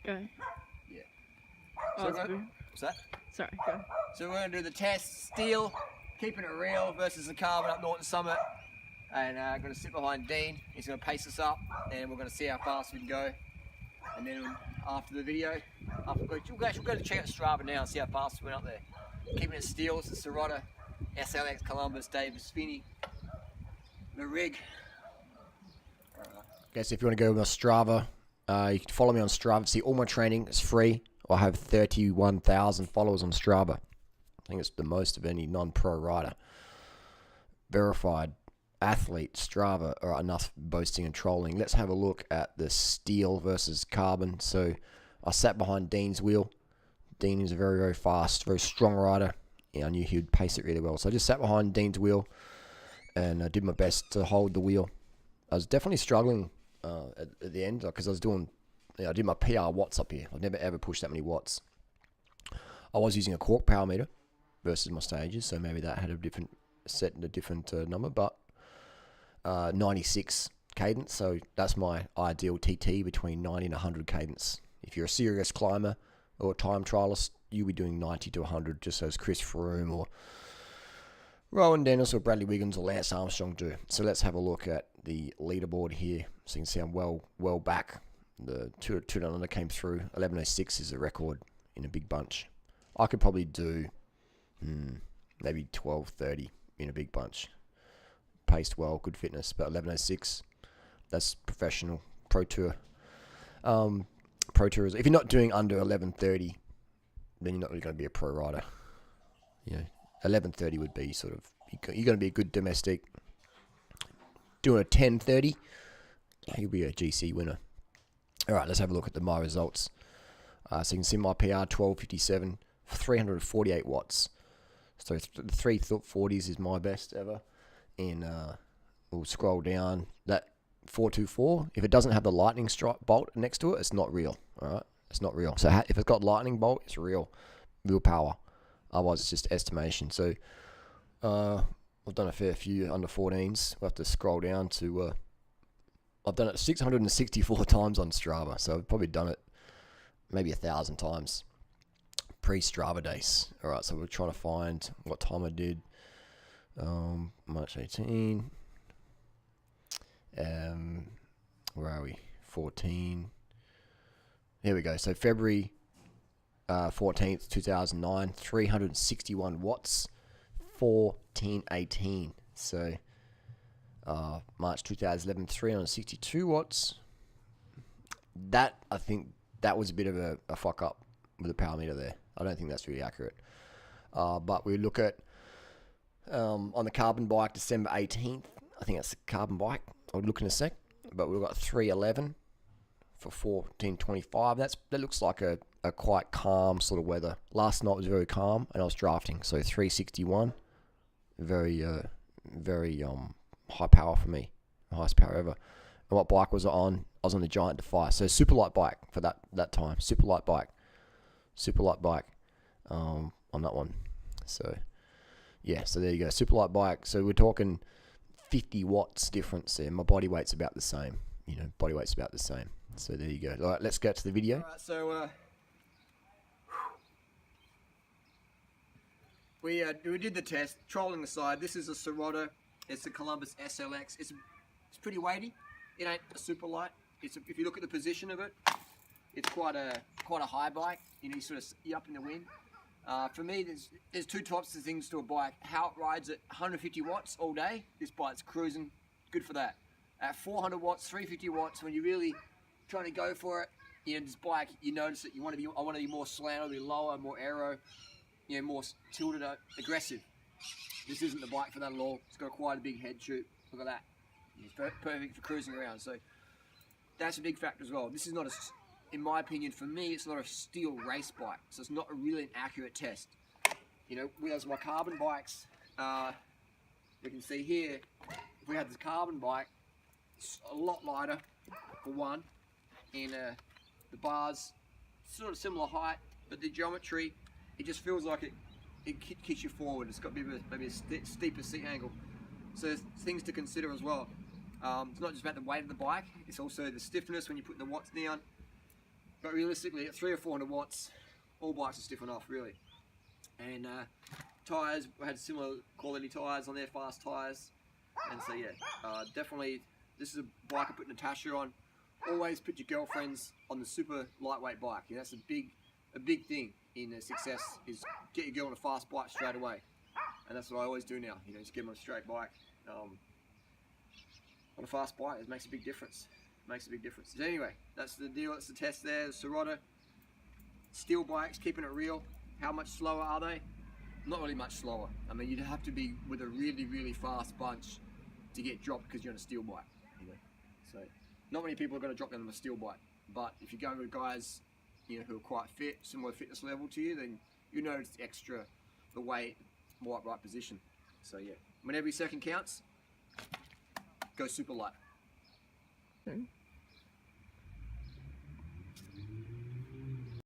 Go. Yeah. Oh, So what's that? Sorry, go. So we're going to do the test, steel, keeping it real versus the carbon up Norton Summit. And I'm going to sit behind Dean. He's going to pace us up, and we're going to see how fast we can go. And then after the video, we'll go to check out Strava now and see how fast we went up there. Keeping it steel, it's the Sirota, SLX, Columbus, Davis, Finney, the rig. Okay, so if you want to go with my Strava, you can follow me on Strava. See all my training. It's free. I have 31,000 followers on Strava. I think it's the most of any non-pro rider. Verified athlete, Strava are enough boasting and trolling. Let's have a look at the steel versus carbon. So I sat behind Dean's wheel. Dean is a very, very fast, very strong rider. Yeah, I knew he would pace it really well. So I just sat behind Dean's wheel and I did my best to hold the wheel. I was definitely struggling at the end because I was doing, I did my PR watts up here. I've never ever pushed that many watts. I was using a cork power meter versus my stages, so maybe that had a different set and a different number, but 96 cadence, so that's my ideal TT, between 90 and 100 cadence. If you're a serious climber or a time trialist, you'll be doing 90 to 100, just as Chris Froome or Rowan Dennis or Bradley Wiggins or Lance Armstrong do. So let's have a look at the leaderboard here, so you can see I'm well back. The two down under came through. 11:06 is a record in a big bunch. I could probably do maybe 12:30 in a big bunch. Paced well, good fitness, but 11:06, that's professional pro tour. Pro tours. If you're not doing under 11:30, then you're not really going to be a pro rider. 11:30 would be sort of, you're going to be a good domestic. Doing a 10:30, you'll be a GC winner. All right, let's have a look at my results. So you can see my PR 12:57, 348 watts. So the 340s is my best ever. And we'll scroll down. That 424, if it doesn't have the lightning strike bolt next to it, it's not real. All right, it's not real. So if it's got lightning bolt, it's real power. Otherwise, it's just estimation. So I've done a fair few under 14s. We'll have to scroll down to. I've done it 664 times on Strava, so I've probably done it maybe 1,000 times pre-Strava days. All right, so we're trying to find what time I did. March 18. Where are we? 14. Here we go. So February 14th, 2009, 361 watts, 14:18. So March 2011, 362 watts. That, I think, that was a bit of a fuck up with the power meter there. I don't think that's really accurate. But we look at on the carbon bike, December 18th. I think that's the carbon bike. I'll look in a sec. But we've got 311 for 14:25. That looks like a quite calm sort of weather. Last night was very calm, and I was drafting. So 361, very high power for me, highest power ever. And what bike was I on? I was on the Giant Defy. So super light bike for that time. Super light bike on that one. So yeah, so there you go, super light bike. So we're talking 50 watts difference there. My body weight's about the same. Body weight's about the same. So there you go. All right, let's get to the video. All right, so we did the test. Trolling aside, this is a Sirota. It's a Columbus SLX. It's pretty weighty. It ain't a super light. If you look at the position of it, it's quite a high bike. You sort of up in the wind. For me, there's two types of things to a bike. How it rides at 150 watts all day. This bike's cruising, good for that. At 400 watts, 350 watts, when you're really trying to go for it, this bike, you notice that I want to be more slanted, be lower, more aero, more tilted, aggressive. This isn't the bike for that at all. It's got quite a big head shoot. Look at that. It's perfect for cruising around. So that's a big factor as well. This is not in my opinion, for me, it's not a steel race bike. So it's not really an accurate test. Whereas my carbon bikes, we can see here, if we had this carbon bike, it's a lot lighter for one, and the bars sort of similar height, but the geometry, it just feels like it kicks you forward. It's got maybe a steeper seat angle. So there's things to consider as well. It's not just about the weight of the bike, it's also the stiffness when you put the watts down. But realistically, at 300 or 400 watts, all bikes are stiff enough, really. And tyres, we had similar quality tyres on there, fast tyres. And so yeah, definitely, this is a bike I put Natasha on. Always put your girlfriends on the super lightweight bike. Yeah, that's a big thing in success, is get your girl on a fast bike straight away. And that's what I always do now. You know, just get them on a straight bike. On a fast bike, it makes a big difference. Makes a big difference. So anyway, that's the deal. That's the test there. The Sirotto steel bikes, keeping it real. How much slower are they? Not really much slower. I mean, you'd have to be with a really fast bunch to get dropped because you're on a steel bike. You know, so not many people are going to drop down on a steel bike. But if you go with guys, you know, who are quite fit, similar fitness level to you, then you notice extra the weight, more upright position. So yeah, when every second counts, go super light. Okay.